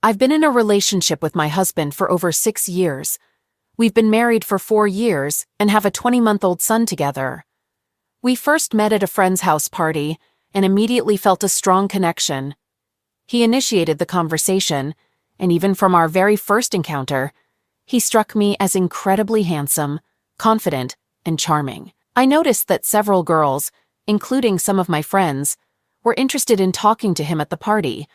I've been in a relationship with my husband for over 6 years. We've been married for 4 years and have a 20-month-old son together. We first met at a friend's house party and immediately felt a strong connection. He initiated the conversation, and even from our very first encounter, he struck me as incredibly handsome, confident, and charming. I noticed that several girls, including some of my friends, were interested in talking to him at the party,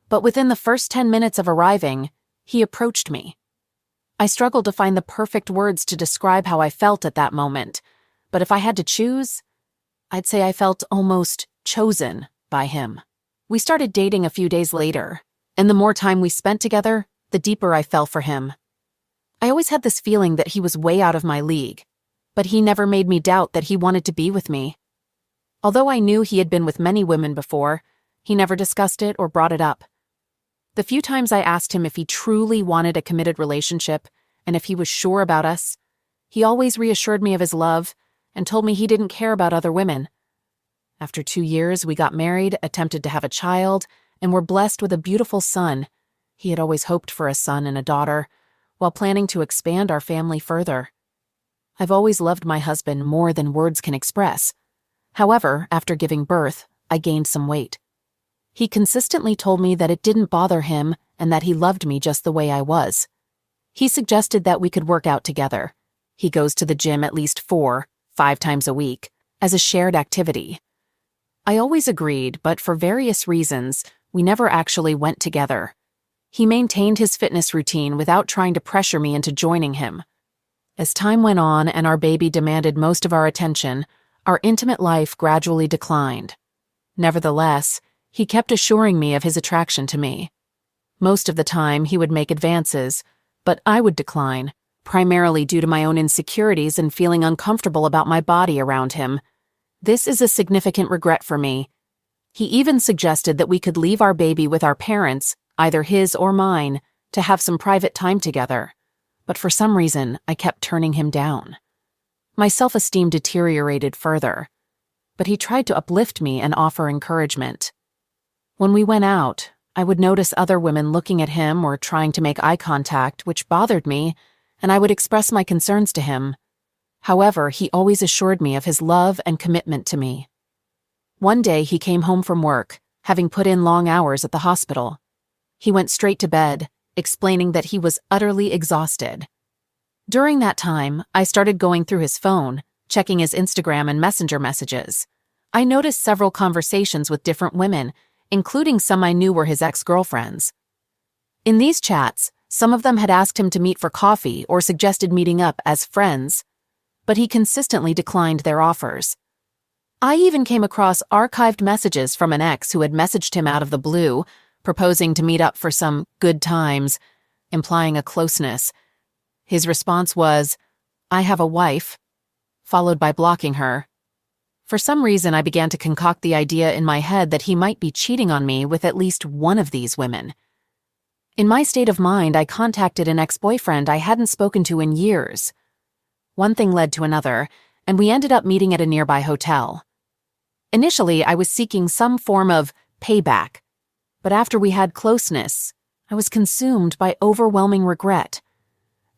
but within the first 10 minutes of arriving, he approached me. I struggled to find the perfect words to describe how I felt at that moment, but if I had to choose, I'd say I felt almost chosen by him. We started dating a few days later, and the more time we spent together, the deeper I fell for him. I always had this feeling that he was way out of my league, but he never made me doubt that he wanted to be with me. Although I knew he had been with many women before, he never discussed it or brought it up. The few times I asked him if he truly wanted a committed relationship and if he was sure about us, he always reassured me of his love and told me he didn't care about other women. After 2 years, we got married, attempted to have a child, and were blessed with a beautiful son. He had always hoped for a son and a daughter, while planning to expand our family further. I've always loved my husband more than words can express. However, after giving birth, I gained some weight. He consistently told me that it didn't bother him and that he loved me just the way I was. He suggested that we could work out together. He goes to the gym at least 4-5 times a week, as a shared activity. I always agreed, but for various reasons, we never actually went together. He maintained his fitness routine without trying to pressure me into joining him. As time went on and our baby demanded most of our attention, our intimate life gradually declined. Nevertheless, he kept assuring me of his attraction to me. Most of the time, he would make advances, but I would decline, primarily due to my own insecurities and feeling uncomfortable about my body around him. This is a significant regret for me. He even suggested that we could leave our baby with our parents, either his or mine, to have some private time together. But for some reason, I kept turning him down. My self-esteem deteriorated further, but he tried to uplift me and offer encouragement. When we went out, I would notice other women looking at him or trying to make eye contact, which bothered me, and I would express my concerns to him. However, he always assured me of his love and commitment to me. One day he came home from work, having put in long hours at the hospital. He went straight to bed, explaining that he was utterly exhausted. During that time, I started going through his phone, checking his Instagram and Messenger messages. I noticed several conversations with different women, including some I knew were his ex-girlfriends. In these chats, some of them had asked him to meet for coffee or suggested meeting up as friends, but he consistently declined their offers. I even came across archived messages from an ex who had messaged him out of the blue, proposing to meet up for some good times, implying a closeness. His response was, "I have a wife," followed by blocking her. For some reason, I began to concoct the idea in my head that he might be cheating on me with at least one of these women. In my state of mind, I contacted an ex-boyfriend I hadn't spoken to in years. One thing led to another, and we ended up meeting at a nearby hotel. Initially, I was seeking some form of payback, but after we had closeness, I was consumed by overwhelming regret.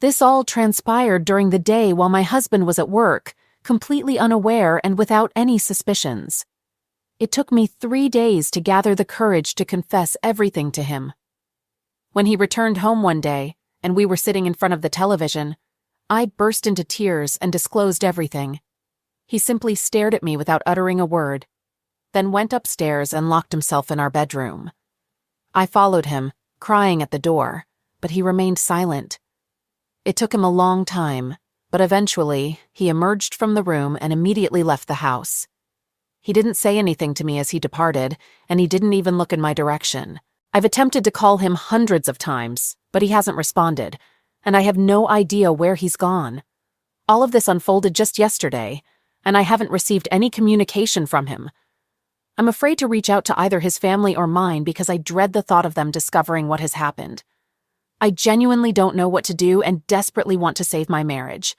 This all transpired during the day while my husband was at work, completely unaware and without any suspicions. It took me 3 days to gather the courage to confess everything to him. When he returned home one day, and we were sitting in front of the television, I burst into tears and disclosed everything. He simply stared at me without uttering a word, then went upstairs and locked himself in our bedroom. I followed him, crying at the door, but he remained silent. It took him a long time, but eventually he emerged from the room and immediately left the house. He didn't say anything to me as he departed, and he didn't even look in my direction. I've attempted to call him hundreds of times, but he hasn't responded, and I have no idea where he's gone. All of this unfolded just yesterday, and I haven't received any communication from him. I'm afraid to reach out to either his family or mine because I dread the thought of them discovering what has happened. I genuinely don't know what to do and desperately want to save my marriage.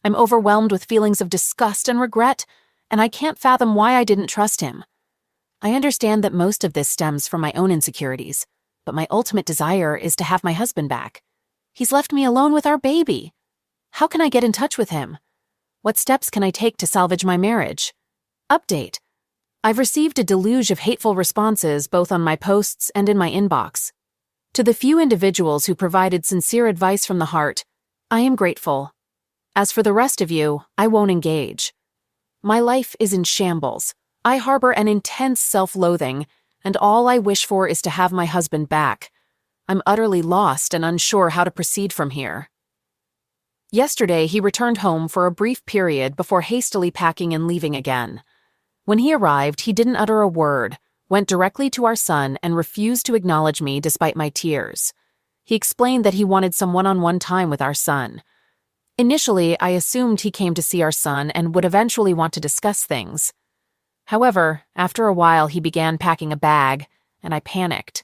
I'm overwhelmed with feelings of disgust and regret, and I can't fathom why I didn't trust him. I understand that most of this stems from my own insecurities, but my ultimate desire is to have my husband back. He's left me alone with our baby. How can I get in touch with him? What steps can I take to salvage my marriage? Update. I've received a deluge of hateful responses both on my posts and in my inbox. To the few individuals who provided sincere advice from the heart, I am grateful. As for the rest of you, I won't engage. My life is in shambles. I harbor an intense self-loathing, and all I wish for is to have my husband back. I'm utterly lost and unsure how to proceed from here. Yesterday, he returned home for a brief period before hastily packing and leaving again. When he arrived, he didn't utter a word, went directly to our son, and refused to acknowledge me despite my tears. He explained that he wanted some one-on-one time with our son. Initially, I assumed he came to see our son and would eventually want to discuss things. However, after a while he began packing a bag, and I panicked.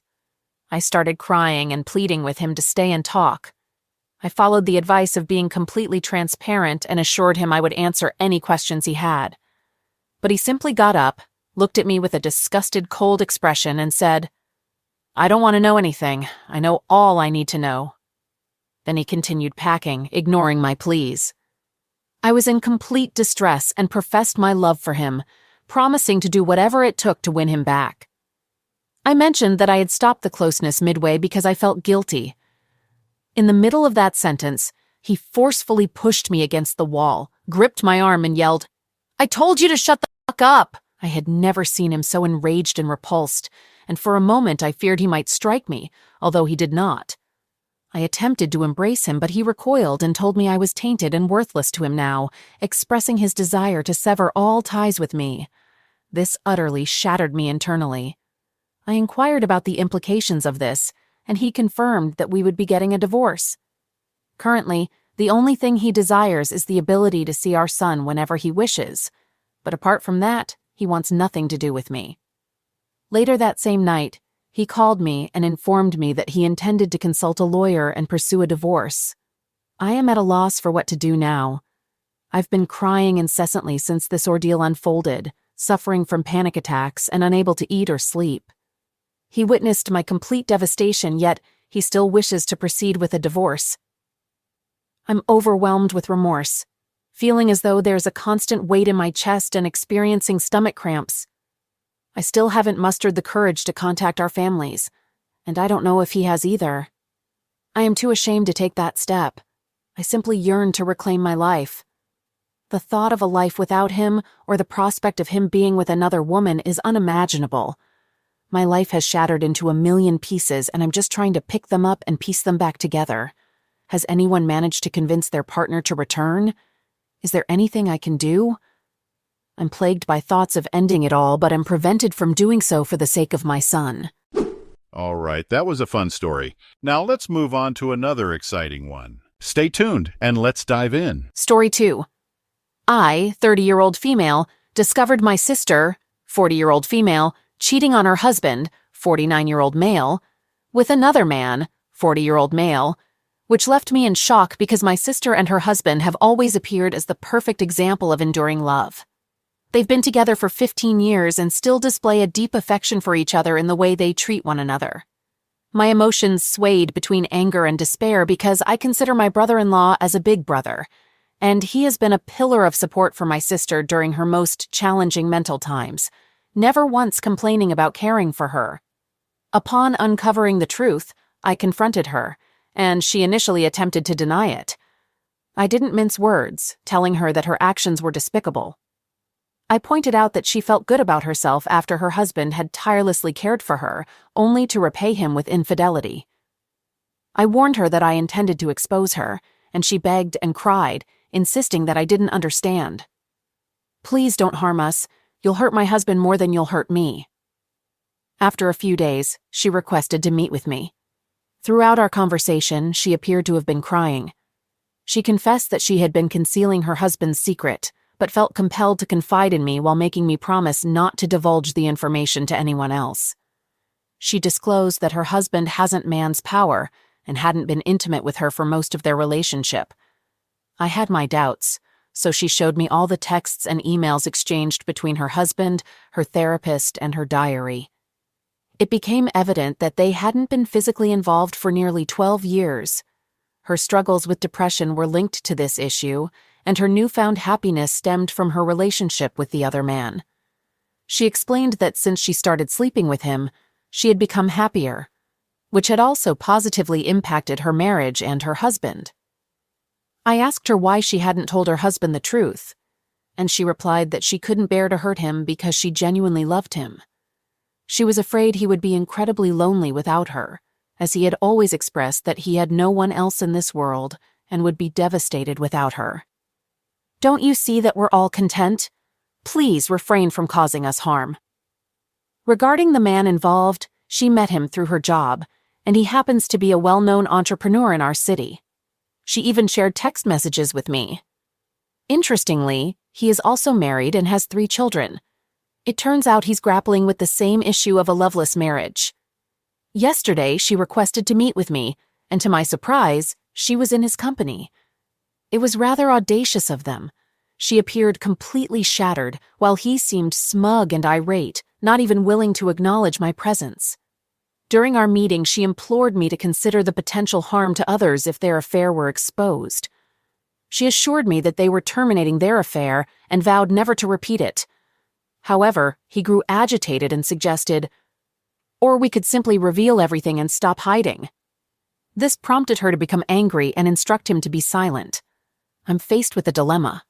I started crying and pleading with him to stay and talk. I followed the advice of being completely transparent and assured him I would answer any questions he had. But he simply got up, looked at me with a disgusted, cold expression, and said, "I don't want to know anything. I know all I need to know." Then he continued packing, ignoring my pleas. I was in complete distress and professed my love for him, promising to do whatever it took to win him back. I mentioned that I had stopped the closeness midway because I felt guilty. In the middle of that sentence, he forcefully pushed me against the wall, gripped my arm, and yelled, "I told you to shut the fuck up!" I had never seen him so enraged and repulsed, and for a moment I feared he might strike me, although he did not. I attempted to embrace him, but he recoiled and told me I was tainted and worthless to him now, expressing his desire to sever all ties with me. This utterly shattered me internally. I inquired about the implications of this, and he confirmed that we would be getting a divorce. Currently, the only thing he desires is the ability to see our son whenever he wishes, but apart from that, he wants nothing to do with me. Later that same night, he called me and informed me that he intended to consult a lawyer and pursue a divorce. I am at a loss for what to do now. I've been crying incessantly since this ordeal unfolded, suffering from panic attacks and unable to eat or sleep. He witnessed my complete devastation, yet he still wishes to proceed with a divorce. I'm overwhelmed with remorse, feeling as though there's a constant weight in my chest and experiencing stomach cramps. I still haven't mustered the courage to contact our families, and I don't know if he has either. I am too ashamed to take that step. I simply yearn to reclaim my life. The thought of a life without him or the prospect of him being with another woman is unimaginable. My life has shattered into a million pieces, and I'm just trying to pick them up and piece them back together. Has anyone managed to convince their partner to return? Is there anything I can do? I'm plagued by thoughts of ending it all, but I'm prevented from doing so for the sake of my son. All right, that was a fun story. Now let's move on to another exciting one. Stay tuned and let's dive in. Story 2. I, 30-year-old female, discovered my sister, 40-year-old female, cheating on her husband, 49-year-old male, with another man, 40-year-old male, which left me in shock because my sister and her husband have always appeared as the perfect example of enduring love. They've been together for 15 years and still display a deep affection for each other in the way they treat one another. My emotions swayed between anger and despair because I consider my brother-in-law as a big brother, and he has been a pillar of support for my sister during her most challenging mental times, never once complaining about caring for her. Upon uncovering the truth, I confronted her, and she initially attempted to deny it. I didn't mince words, telling her that her actions were despicable. I pointed out that she felt good about herself after her husband had tirelessly cared for her, only to repay him with infidelity. I warned her that I intended to expose her, and she begged and cried, insisting that I didn't understand. "Please don't harm us. You'll hurt my husband more than you'll hurt me." After a few days, she requested to meet with me. Throughout our conversation, she appeared to have been crying. She confessed that she had been concealing her husband's secret, but felt compelled to confide in me while making me promise not to divulge the information to anyone else. She disclosed that her husband hasn't man's power and hadn't been intimate with her for most of their relationship. I had my doubts, so she showed me all the texts and emails exchanged between her husband, her therapist, and her diary. It became evident that they hadn't been physically involved for nearly 12 years. Her struggles with depression were linked to this issue, and her newfound happiness stemmed from her relationship with the other man. She explained that since she started sleeping with him, she had become happier, which had also positively impacted her marriage and her husband. I asked her why she hadn't told her husband the truth, and she replied that she couldn't bear to hurt him because she genuinely loved him. She was afraid he would be incredibly lonely without her, as he had always expressed that he had no one else in this world and would be devastated without her. "Don't you see that we're all content? Please refrain from causing us harm." Regarding the man involved, she met him through her job, and he happens to be a well-known entrepreneur in our city. She even shared text messages with me. Interestingly, he is also married and has 3 children. It turns out he's grappling with the same issue of a loveless marriage. Yesterday, she requested to meet with me, and to my surprise, she was in his company. It was rather audacious of them. She appeared completely shattered, while he seemed smug and irate, not even willing to acknowledge my presence. During our meeting, she implored me to consider the potential harm to others if their affair were exposed. She assured me that they were terminating their affair and vowed never to repeat it. However, he grew agitated and suggested, "Or we could simply reveal everything and stop hiding." This prompted her to become angry and instruct him to be silent. I'm faced with a dilemma.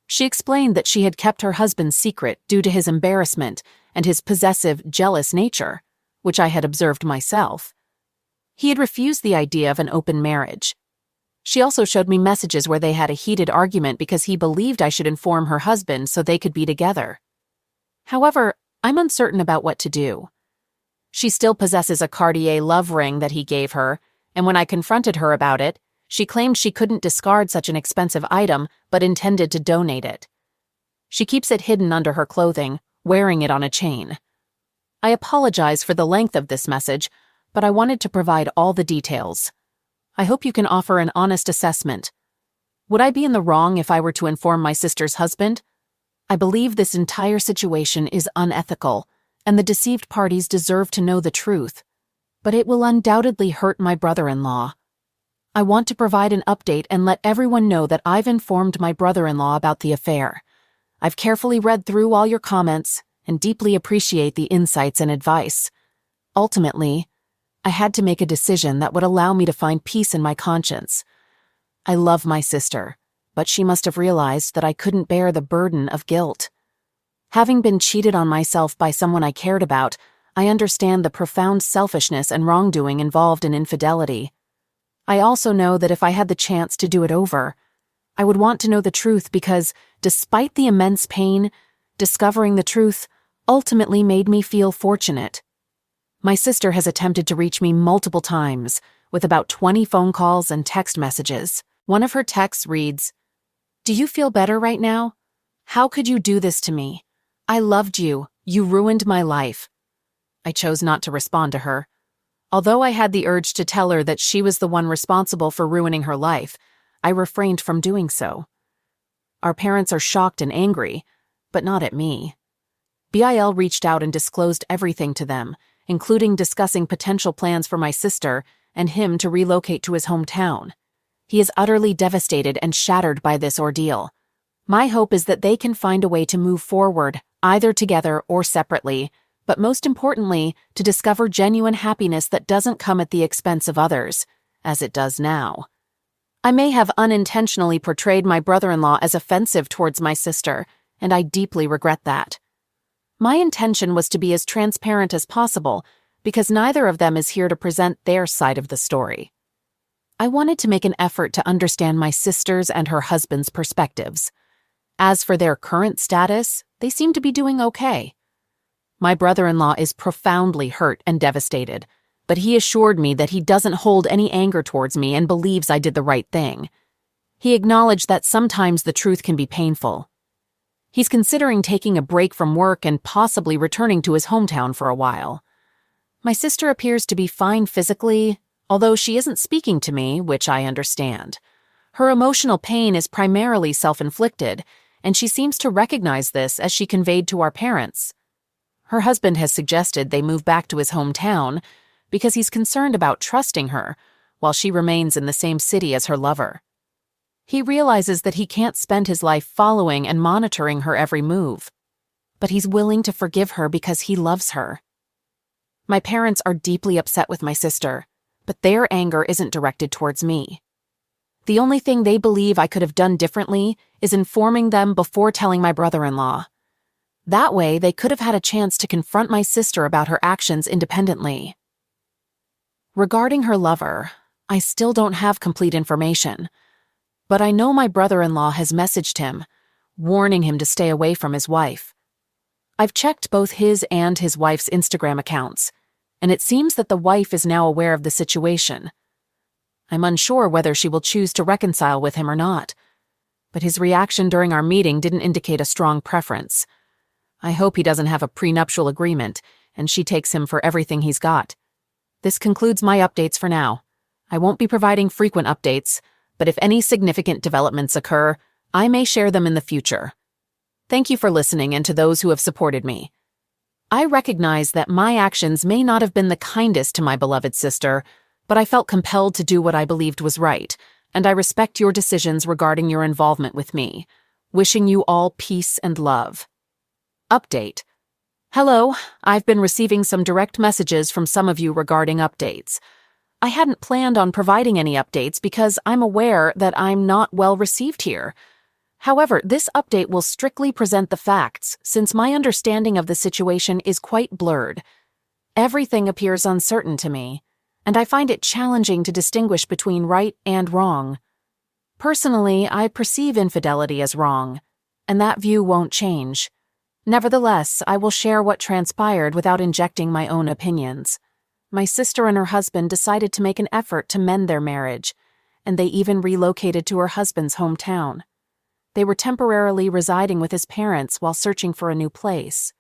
She explained that she had kept her husband's secret due to his embarrassment and his possessive, jealous nature, which I had observed myself. He had refused the idea of an open marriage. She also showed me messages where they had a heated argument because he believed I should inform her husband so they could be together. However, I'm uncertain about what to do. She still possesses a Cartier love ring that he gave her, and when I confronted her about it, she claimed she couldn't discard such an expensive item but intended to donate it. She keeps it hidden under her clothing, wearing it on a chain. I apologize for the length of this message, but I wanted to provide all the details. I hope you can offer an honest assessment. Would I be in the wrong if I were to inform my sister's husband? I believe this entire situation is unethical, and the deceived parties deserve to know the truth, but it will undoubtedly hurt my brother-in-law. I want to provide an update and let everyone know that I've informed my brother-in-law about the affair. I've carefully read through all your comments and deeply appreciate the insights and advice. Ultimately, I had to make a decision that would allow me to find peace in my conscience. I love my sister, but she must have realized that I couldn't bear the burden of guilt. Having been cheated on myself by someone I cared about, I understand the profound selfishness and wrongdoing involved in infidelity. I also know that if I had the chance to do it over, I would want to know the truth because, despite the immense pain, discovering the truth ultimately made me feel fortunate. My sister has attempted to reach me multiple times, with about 20 phone calls and text messages. One of her texts reads, "Do you feel better right now? How could you do this to me? I loved you. You ruined my life." I chose not to respond to her. Although I had the urge to tell her that she was the one responsible for ruining her life, I refrained from doing so. Our parents are shocked and angry, but not at me. BIL reached out and disclosed everything to them, including discussing potential plans for my sister and him to relocate to his hometown. He is utterly devastated and shattered by this ordeal. My hope is that they can find a way to move forward, either together or separately, but most importantly, to discover genuine happiness that doesn't come at the expense of others, as it does now. I may have unintentionally portrayed my brother-in-law as offensive towards my sister, and I deeply regret that. My intention was to be as transparent as possible, because neither of them is here to present their side of the story. I wanted to make an effort to understand my sister's and her husband's perspectives. As for their current status, they seem to be doing okay. My brother-in-law is profoundly hurt and devastated, but he assured me that he doesn't hold any anger towards me and believes I did the right thing. He acknowledged that sometimes the truth can be painful. He's considering taking a break from work and possibly returning to his hometown for a while. My sister appears to be fine physically, although she isn't speaking to me, which I understand. Her emotional pain is primarily self-inflicted, and she seems to recognize this as she conveyed to our parents. Her husband has suggested they move back to his hometown because he's concerned about trusting her while she remains in the same city as her lover. He realizes that he can't spend his life following and monitoring her every move, but he's willing to forgive her because he loves her. My parents are deeply upset with my sister, but their anger isn't directed towards me. The only thing they believe I could have done differently is informing them before telling my brother-in-law. That way, they could have had a chance to confront my sister about her actions independently. Regarding her lover, I still don't have complete information, but I know my brother-in-law has messaged him, warning him to stay away from his wife. I've checked both his and his wife's Instagram accounts, and it seems that the wife is now aware of the situation. I'm unsure whether she will choose to reconcile with him or not, but his reaction during our meeting didn't indicate a strong preference. I hope he doesn't have a prenuptial agreement, and she takes him for everything he's got. This concludes my updates for now. I won't be providing frequent updates, but if any significant developments occur, I may share them in the future. Thank you for listening and to those who have supported me. I recognize that my actions may not have been the kindest to my beloved sister, but I felt compelled to do what I believed was right, and I respect your decisions regarding your involvement with me. Wishing you all peace and love. Update. Hello, I've been receiving some direct messages from some of you regarding updates. I hadn't planned on providing any updates because I'm aware that I'm not well received here. However, this update will strictly present the facts, since my understanding of the situation is quite blurred. Everything appears uncertain to me, and I find it challenging to distinguish between right and wrong. Personally, I perceive infidelity as wrong, and that view won't change. Nevertheless, I will share what transpired without injecting my own opinions. My sister and her husband decided to make an effort to mend their marriage, and they even relocated to her husband's hometown. They were temporarily residing with his parents while searching for a new place.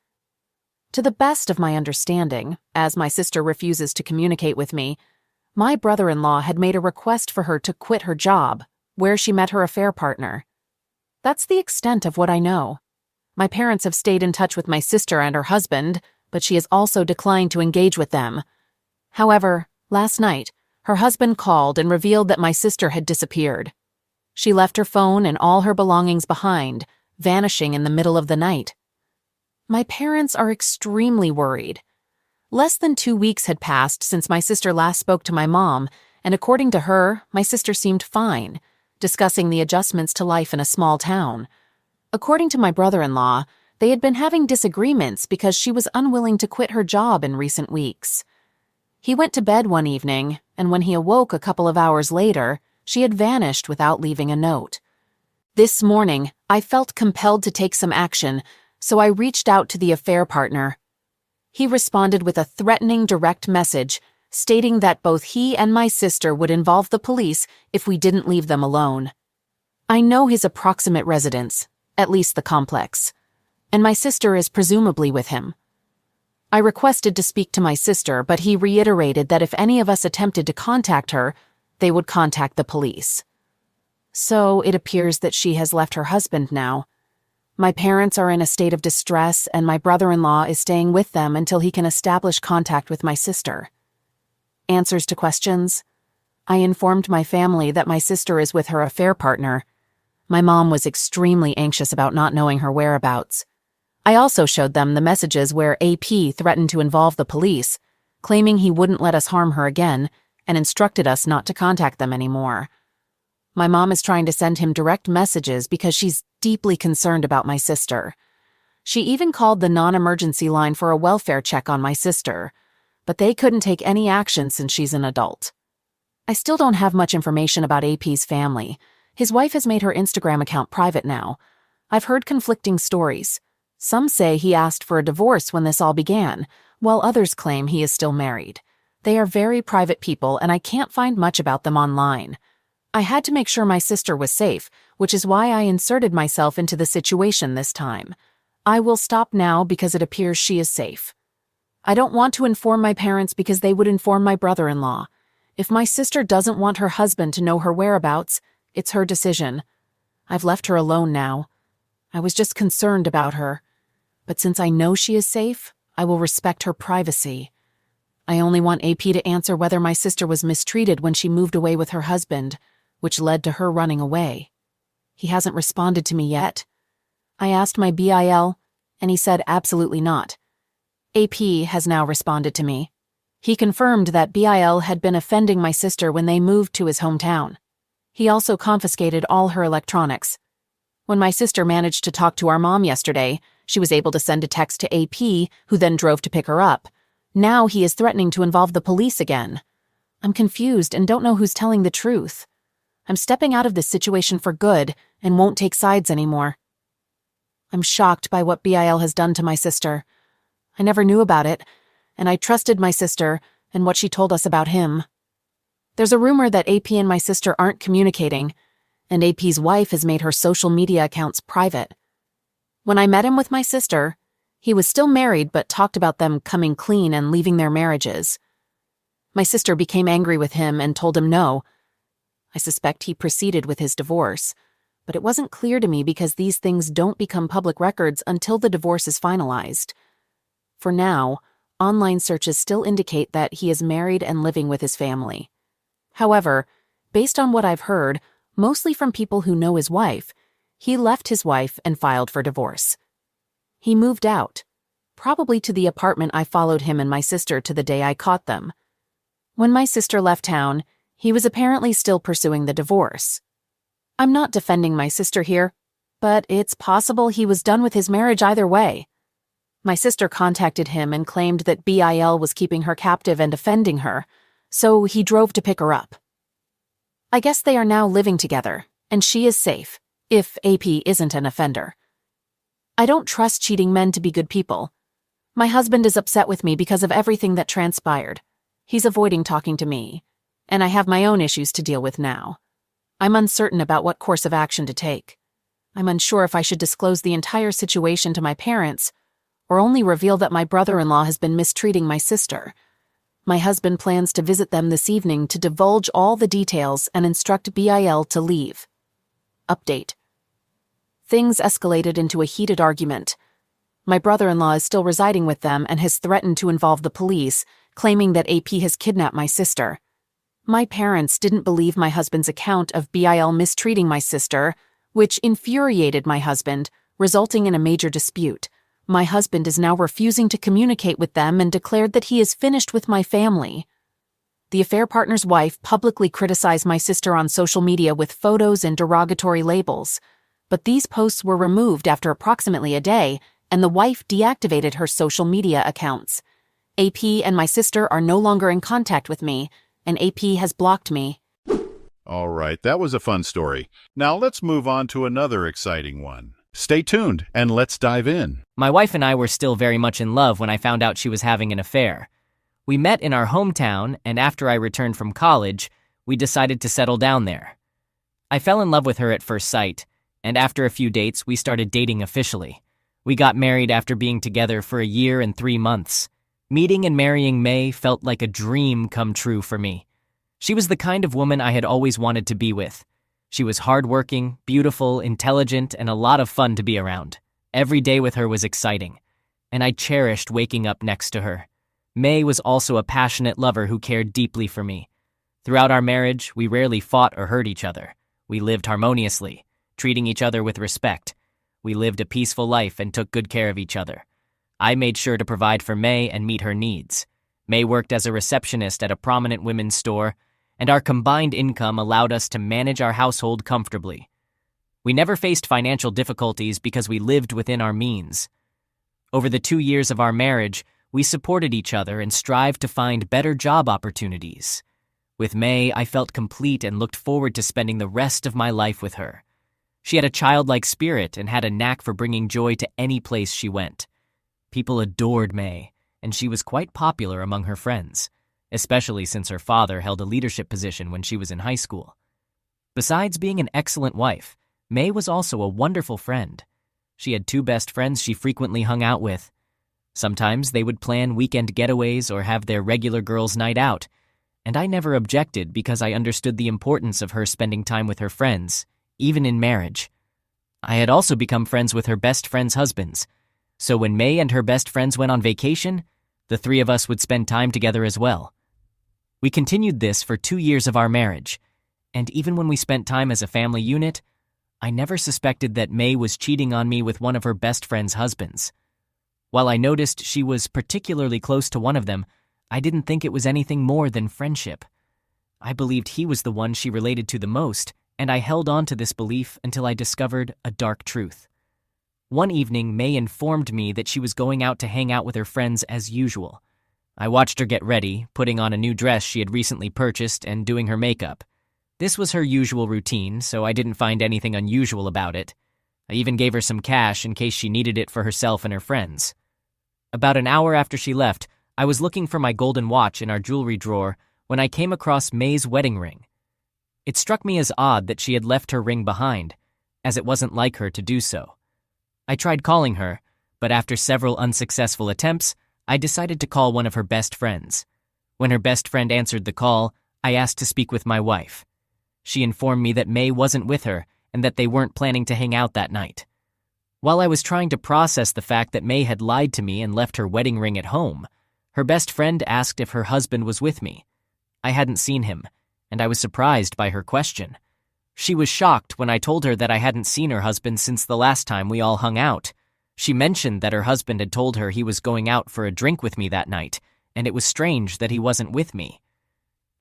To the best of my understanding, as my sister refuses to communicate with me, my brother-in-law had made a request for her to quit her job, where she met her affair partner. That's the extent of what I know. My parents have stayed in touch with my sister and her husband, but she has also declined to engage with them. However, last night, her husband called and revealed that my sister had disappeared. She left her phone and all her belongings behind, vanishing in the middle of the night. My parents are extremely worried. Less than 2 weeks had passed since my sister last spoke to my mom, and according to her, my sister seemed fine, discussing the adjustments to life in a small town. According to my brother-in-law, they had been having disagreements because she was unwilling to quit her job in recent weeks. He went to bed one evening, and when he awoke a couple of hours later, she had vanished without leaving a note. This morning, I felt compelled to take some action, so I reached out to the affair partner. He responded with a threatening direct message, stating that both he and my sister would involve the police if we didn't leave them alone. I know his approximate residence, at least the complex, and my sister is presumably with him. I requested to speak to my sister, but he reiterated that if any of us attempted to contact her, they would contact the police. So it appears that she has left her husband now. My parents are in a state of distress, and my brother-in-law is staying with them until he can establish contact with my sister. Answers to questions. I informed my family that my sister is with her affair partner. My mom was extremely anxious about not knowing her whereabouts. I also showed them the messages where AP threatened to involve the police, claiming he wouldn't let us harm her again, and instructed us not to contact them anymore. My mom is trying to send him direct messages because she's deeply concerned about my sister. She even called the non-emergency line for a welfare check on my sister, but they couldn't take any action since she's an adult. I still don't have much information about AP's family. His wife has made her Instagram account private now. I've heard conflicting stories. Some say he asked for a divorce when this all began, while others claim he is still married. They are very private people, and I can't find much about them online. I had to make sure my sister was safe, which is why I inserted myself into the situation this time. I will stop now because it appears she is safe. I don't want to inform my parents because they would inform my brother-in-law. If my sister doesn't want her husband to know her whereabouts, it's her decision. I've left her alone now. I was just concerned about her. But since I know she is safe, I will respect her privacy. I only want AP to answer whether my sister was mistreated when she moved away with her husband, which led to her running away. He hasn't responded to me yet. I asked my BIL, and he said absolutely not. AP has now responded to me. He confirmed that BIL had been offending my sister when they moved to his hometown. He also confiscated all her electronics. When my sister managed to talk to our mom yesterday, she was able to send a text to AP, who then drove to pick her up. Now he is threatening to involve the police again. I'm confused and don't know who's telling the truth. I'm stepping out of this situation for good and won't take sides anymore. I'm shocked by what BIL has done to my sister. I never knew about it, and I trusted my sister and what she told us about him. There's a rumor that AP and my sister aren't communicating, and AP's wife has made her social media accounts private. When I met him with my sister, he was still married but talked about them coming clean and leaving their marriages. My sister became angry with him and told him no. I suspect he proceeded with his divorce, but it wasn't clear to me because these things don't become public records until the divorce is finalized. For now, online searches still indicate that he is married and living with his family. However, based on what I've heard, mostly from people who know his wife, he left his wife and filed for divorce. He moved out, probably to the apartment I followed him and my sister to the day I caught them. When my sister left town, he was apparently still pursuing the divorce. I'm not defending my sister here, but it's possible he was done with his marriage either way. My sister contacted him and claimed that BIL was keeping her captive and offending her, so he drove to pick her up. I guess they are now living together, and she is safe, if AP isn't an offender. I don't trust cheating men to be good people. My husband is upset with me because of everything that transpired. He's avoiding talking to me, and I have my own issues to deal with now. I'm uncertain about what course of action to take. I'm unsure if I should disclose the entire situation to my parents, or only reveal that my brother-in-law has been mistreating my sister. My husband plans to visit them this evening to divulge all the details and instruct BIL to leave. Update. Things escalated into a heated argument. My brother-in-law is still residing with them and has threatened to involve the police, claiming that AP has kidnapped my sister. My parents didn't believe my husband's account of BIL mistreating my sister, which infuriated my husband, resulting in a major dispute. My husband is now refusing to communicate with them and declared that he is finished with my family. The affair partner's wife publicly criticized my sister on social media with photos and derogatory labels, but these posts were removed after approximately a day, and the wife deactivated her social media accounts. AP and my sister are no longer in contact with me, and AP has blocked me. All right, that was a fun story. Now let's move on to another exciting one. Stay tuned, and let's dive in. My wife and I were still very much in love when I found out she was having an affair. We met in our hometown, and after I returned from college, we decided to settle down there. I fell in love with her at first sight, and after a few dates, we started dating officially. We got married after being together for a year and 3 months. Meeting and marrying May felt like a dream come true for me. She was the kind of woman I had always wanted to be with. She was hardworking, beautiful, intelligent, and a lot of fun to be around. Every day with her was exciting, and I cherished waking up next to her. May was also a passionate lover who cared deeply for me. Throughout our marriage, we rarely fought or hurt each other. We lived harmoniously, treating each other with respect. We lived a peaceful life and took good care of each other. I made sure to provide for May and meet her needs. May worked as a receptionist at a prominent women's store, and our combined income allowed us to manage our household comfortably. We never faced financial difficulties because we lived within our means. Over the 2 years of our marriage, we supported each other and strived to find better job opportunities. With May, I felt complete and looked forward to spending the rest of my life with her. She had a childlike spirit and had a knack for bringing joy to any place she went. People adored May, and she was quite popular among her friends, especially since her father held a leadership position when she was in high school. Besides being an excellent wife, May was also a wonderful friend. She had 2 best friends she frequently hung out with. Sometimes they would plan weekend getaways or have their regular girls' night out, and I never objected because I understood the importance of her spending time with her friends, even in marriage. I had also become friends with her best friends' husbands. So when May and her best friends went on vacation, the three of us would spend time together as well. We continued this for 2 years of our marriage, and even when we spent time as a family unit, I never suspected that May was cheating on me with one of her best friend's husbands. While I noticed she was particularly close to one of them, I didn't think it was anything more than friendship. I believed he was the one she related to the most, and I held on to this belief until I discovered a dark truth. One evening, May informed me that she was going out to hang out with her friends as usual. I watched her get ready, putting on a new dress she had recently purchased and doing her makeup. This was her usual routine, so I didn't find anything unusual about it. I even gave her some cash in case she needed it for herself and her friends. About an hour after she left, I was looking for my golden watch in our jewelry drawer when I came across May's wedding ring. It struck me as odd that she had left her ring behind, as it wasn't like her to do so. I tried calling her, but after several unsuccessful attempts, I decided to call one of her best friends. When her best friend answered the call, I asked to speak with my wife. She informed me that May wasn't with her and that they weren't planning to hang out that night. While I was trying to process the fact that May had lied to me and left her wedding ring at home, her best friend asked if her husband was with me. I hadn't seen him, and I was surprised by her question. She was shocked when I told her that I hadn't seen her husband since the last time we all hung out. She mentioned that her husband had told her he was going out for a drink with me that night, and it was strange that he wasn't with me.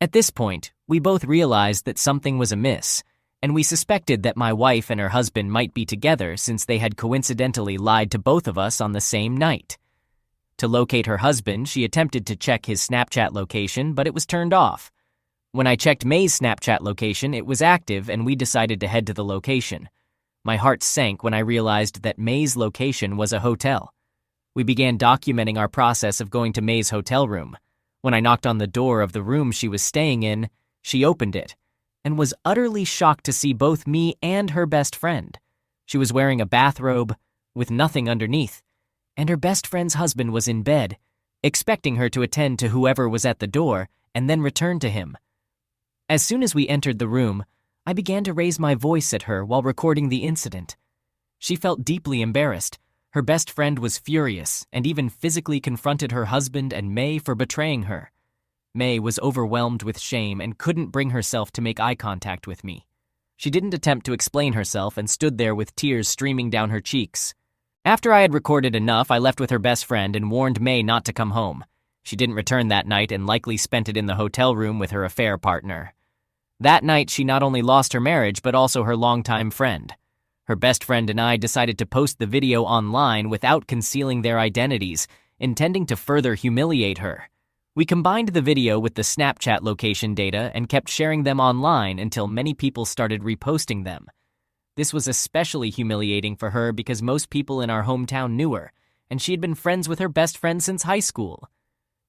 At this point, we both realized that something was amiss, and we suspected that my wife and her husband might be together since they had coincidentally lied to both of us on the same night. To locate her husband, she attempted to check his Snapchat location, but it was turned off. When I checked May's Snapchat location, it was active, and we decided to head to the location. My heart sank when I realized that May's location was a hotel. We began documenting our process of going to May's hotel room. When I knocked on the door of the room she was staying in, she opened it, and was utterly shocked to see both me and her best friend. She was wearing a bathrobe with nothing underneath, and her best friend's husband was in bed, expecting her to attend to whoever was at the door and then return to him. As soon as we entered the room, I began to raise my voice at her while recording the incident. She felt deeply embarrassed. Her best friend was furious and even physically confronted her husband and May for betraying her. May was overwhelmed with shame and couldn't bring herself to make eye contact with me. She didn't attempt to explain herself and stood there with tears streaming down her cheeks. After I had recorded enough, I left with her best friend and warned May not to come home. She didn't return that night and likely spent it in the hotel room with her affair partner. That night, she not only lost her marriage, but also her longtime friend. Her best friend and I decided to post the video online without concealing their identities, intending to further humiliate her. We combined the video with the Snapchat location data and kept sharing them online until many people started reposting them. This was especially humiliating for her because most people in our hometown knew her, and she had been friends with her best friend since high school.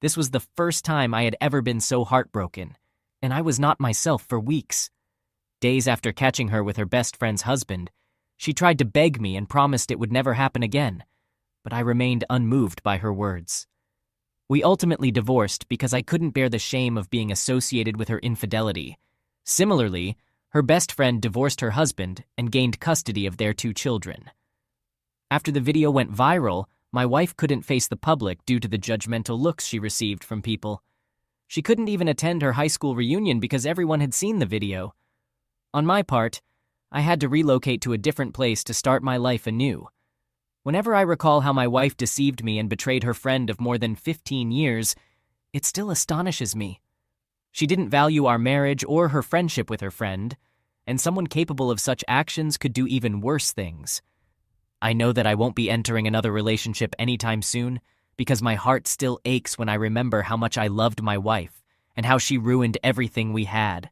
This was the first time I had ever been so heartbroken, and I was not myself for weeks. Days after catching her with her best friend's husband, she tried to beg me and promised it would never happen again, but I remained unmoved by her words. We ultimately divorced because I couldn't bear the shame of being associated with her infidelity. Similarly, her best friend divorced her husband and gained custody of their 2 children. After the video went viral, my wife couldn't face the public due to the judgmental looks she received from people. She couldn't even attend her high school reunion because everyone had seen the video. On my part, I had to relocate to a different place to start my life anew. Whenever I recall how my wife deceived me and betrayed her friend of more than 15 years, it still astonishes me. She didn't value our marriage or her friendship with her friend, and someone capable of such actions could do even worse things. I know that I won't be entering another relationship anytime soon, because my heart still aches when I remember how much I loved my wife and how she ruined everything we had.